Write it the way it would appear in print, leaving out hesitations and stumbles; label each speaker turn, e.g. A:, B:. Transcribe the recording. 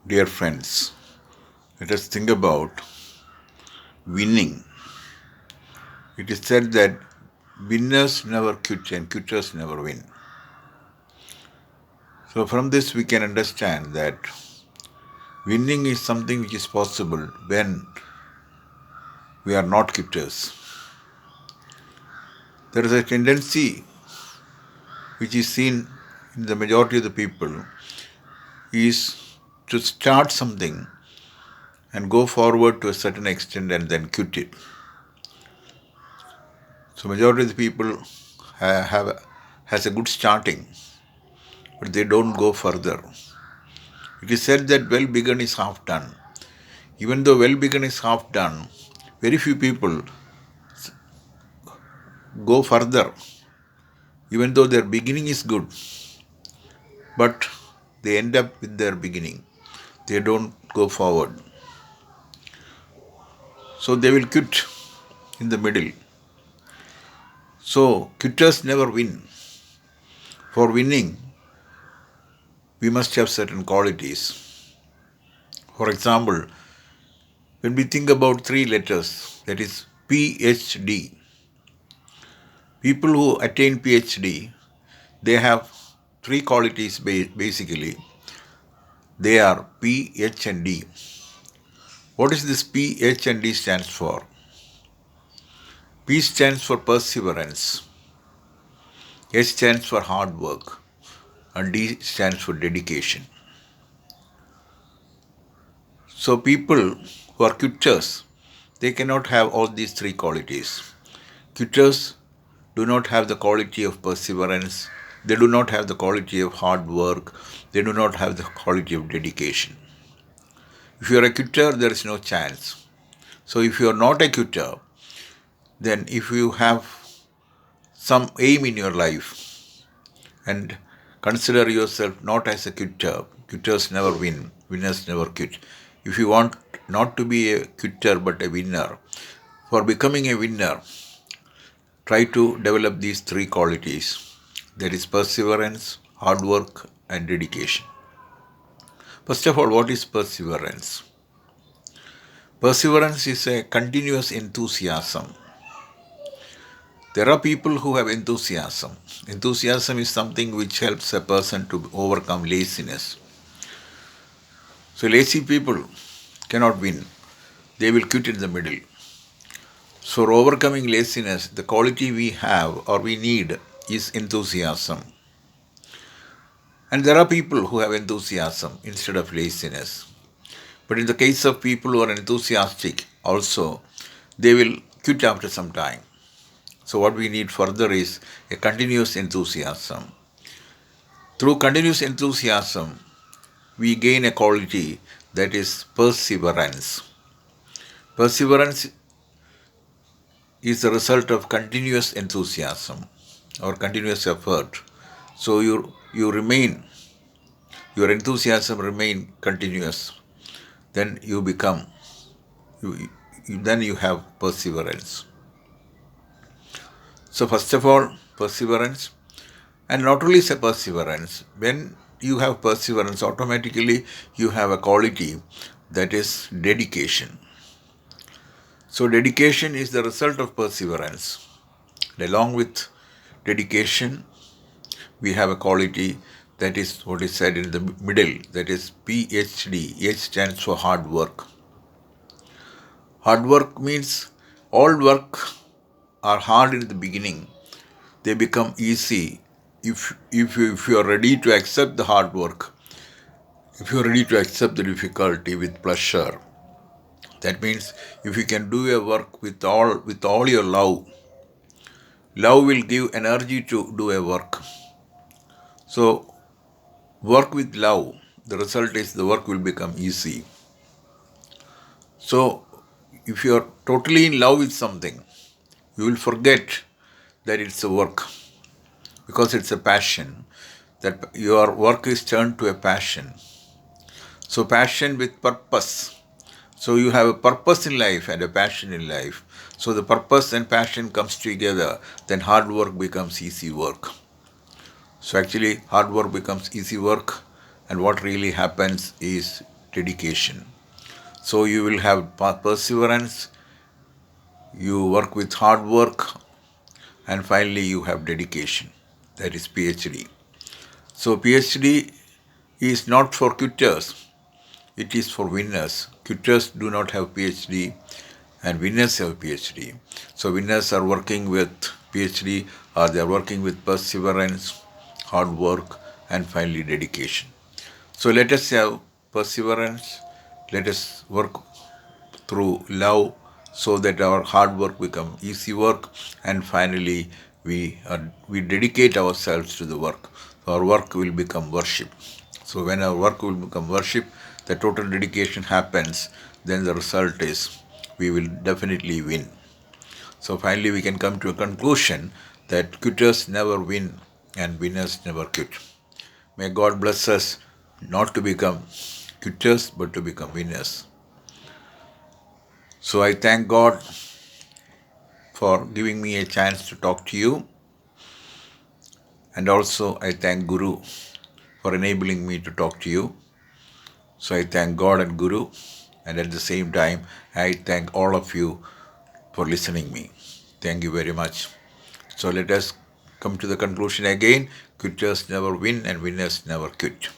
A: Dear friends, let us think about winning. It is said that winners never quit and quitters never win. So, from this, we can understand that winning is something which is possible when we are not quitters. There is a tendency which is seen in the majority of the people is to start something and go forward to a certain extent and then quit it. So, majority of the people has a good starting, but they don't go further. It is said that well begun is half done. Even though well begun is half done, very few people go further, even though their beginning is good, but they end up with their beginning. They don't go forward. So they will quit in the middle. So quitters never win. For winning, we must have certain qualities. For example, when we think about three letters, that is PhD, people who attain PhD, they have three qualities basically. They are P, H, and D. What is this P, H, and D stands for? P stands for perseverance, H stands for hard work, and D stands for dedication. So people who are quitters, they cannot have all these three qualities. Quitters do not have the quality of perseverance, they do not have the quality of hard work, they do not have the quality of dedication. If you are a quitter, there is no chance. So if you are not a quitter, then if you have some aim in your life and consider yourself not as a quitter, quitters never win, winners never quit. If you want not to be a quitter but a winner, for becoming a winner, try to develop these three qualities, that is perseverance, hard work, and dedication. First of all, what is perseverance? Perseverance is a continuous enthusiasm. There are people who have enthusiasm. Enthusiasm is something which helps a person to overcome laziness. So, lazy people cannot win, they will quit in the middle. So, overcoming laziness, the quality we have or we need is enthusiasm. And there are people who have enthusiasm instead of laziness. But in the case of people who are enthusiastic, also, they will quit after some time. So, what we need further is a continuous enthusiasm. Through continuous enthusiasm, we gain a quality that is perseverance. Perseverance is the result of continuous enthusiasm or continuous effort. So, you remain, your enthusiasm remain continuous. Then you become, then you have perseverance. So, first of all, perseverance. And not only say perseverance, when you have perseverance, automatically you have a quality that is dedication. So, dedication is the result of perseverance. And along with dedication, we have a quality that is what is said in the middle, that is PhD. H stands for hard work. Hard work means all work are hard in the beginning, they become easy if you are ready to accept the hard work, if you are ready to accept the difficulty with pleasure. That means if you can do your work with all your love, love will give energy to do a work. So work with love. The result is the work will become easy. So if you are totally in love with something, you will forget that it's a work because it's a passion. That your work is turned to a passion. So passion with purpose. So you have a purpose in life and a passion in life. So the purpose and passion comes together, then hard work becomes easy work. So actually hard work becomes easy work, and what really happens is dedication. So you will have perseverance, you work with hard work, and finally you have dedication. That is PhD. So PhD is not for quitters, it is for winners. Quitters do not have PhD and winners have PhD. So winners are working with PhD or they are working with perseverance, hard work, and finally dedication. So let us have perseverance, let us work through love so that our hard work become easy work, and finally we dedicate ourselves to the work. Our work will become worship. So when our work will become worship, the total dedication happens, then the result is we will definitely win. So finally we can come to a conclusion that quitters never win and winners never quit. May God bless us not to become quitters but to become winners. So I thank God for giving me a chance to talk to you, and also I thank Guru for enabling me to talk to you. So I thank God and Guru, and at the same time I thank all of you for listening me. Thank you very much. So let us come to the conclusion again. Quitters never win and winners never quit.